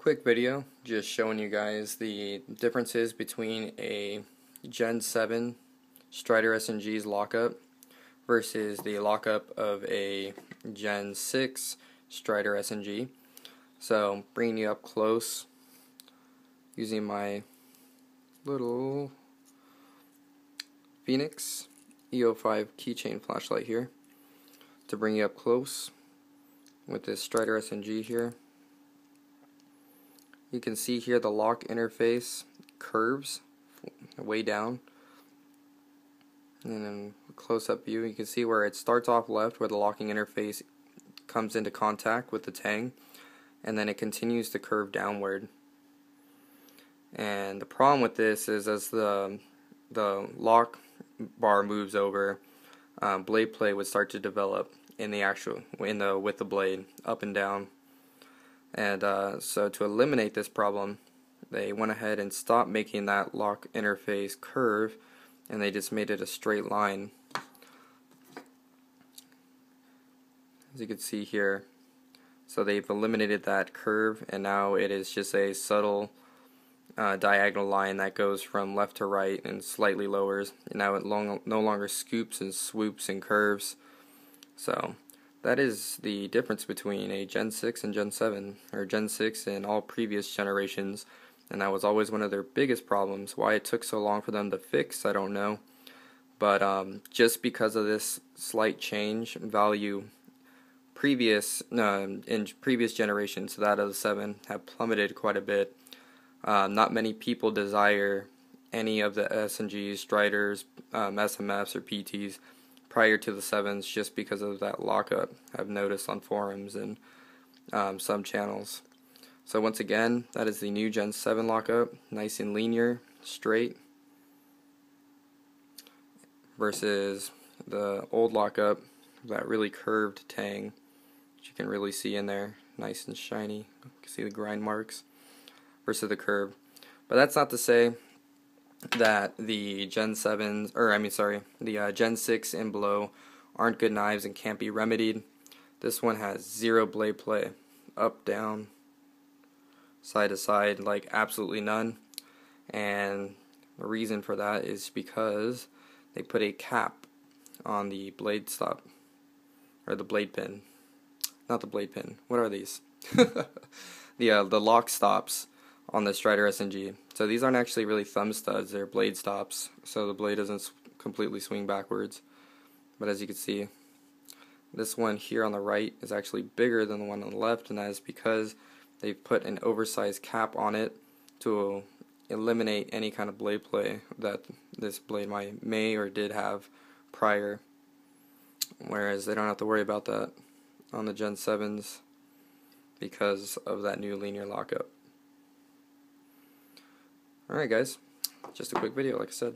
Quick video just showing you guys the differences between a Gen 7 Strider SnG's lockup versus the lockup of a Gen 6 Strider SnG. So bringing you up close using my little Phoenix EO5 keychain flashlight here to bring you up close with this Strider SnG here. You can see here the lock interface curves way down, and then a close-up view you can see where it starts off left where the locking interface comes into contact with the tang, and then it continues to curve downward. And the problem with this is as the lock bar moves over, blade play would start to develop in the with the blade up and down. And so to eliminate this problem, they went ahead and stopped making that lock interface curve, and they just made it a straight line. As you can see here, so they've eliminated that curve, and now it is just a subtle diagonal line that goes from left to right and slightly lowers, and now it no longer scoops and swoops and curves. So that is the difference between a Gen 6 and Gen 7, or Gen 6 and all previous generations, and that was always one of their biggest problems. Why it took so long for them to fix, I don't know, but just because of this slight change, value in previous generations, that of the 7, have plummeted quite a bit. Not many people desire any of the SnGs, Striders, SMFs, or PTs prior to the 7s just because of that lockup, I've noticed on forums and some channels. So once again, that is the new Gen 7 lockup, nice and linear, straight, versus the old lockup, that really curved tang, which you can really see in there, nice and shiny, you can see the grind marks, versus the curve. But that's not to say that the Gen 7s, the Gen 6 and below aren't good knives and can't be remedied. This one has zero blade play, up, down, side to side, like absolutely none. And the reason for that is because they put a cap on the blade stop, or the blade pin. Not the blade pin. What are these? The lock stops on the Strider SnG. So these aren't actually really thumb studs, they're blade stops, so the blade doesn't completely swing backwards. But as you can see, this one here on the right is actually bigger than the one on the left, and that is because they've put an oversized cap on it to eliminate any kind of blade play that this blade may or did have prior, whereas they don't have to worry about that on the Gen 7s because of that new linear lockup. Alright guys, just a quick video like I said.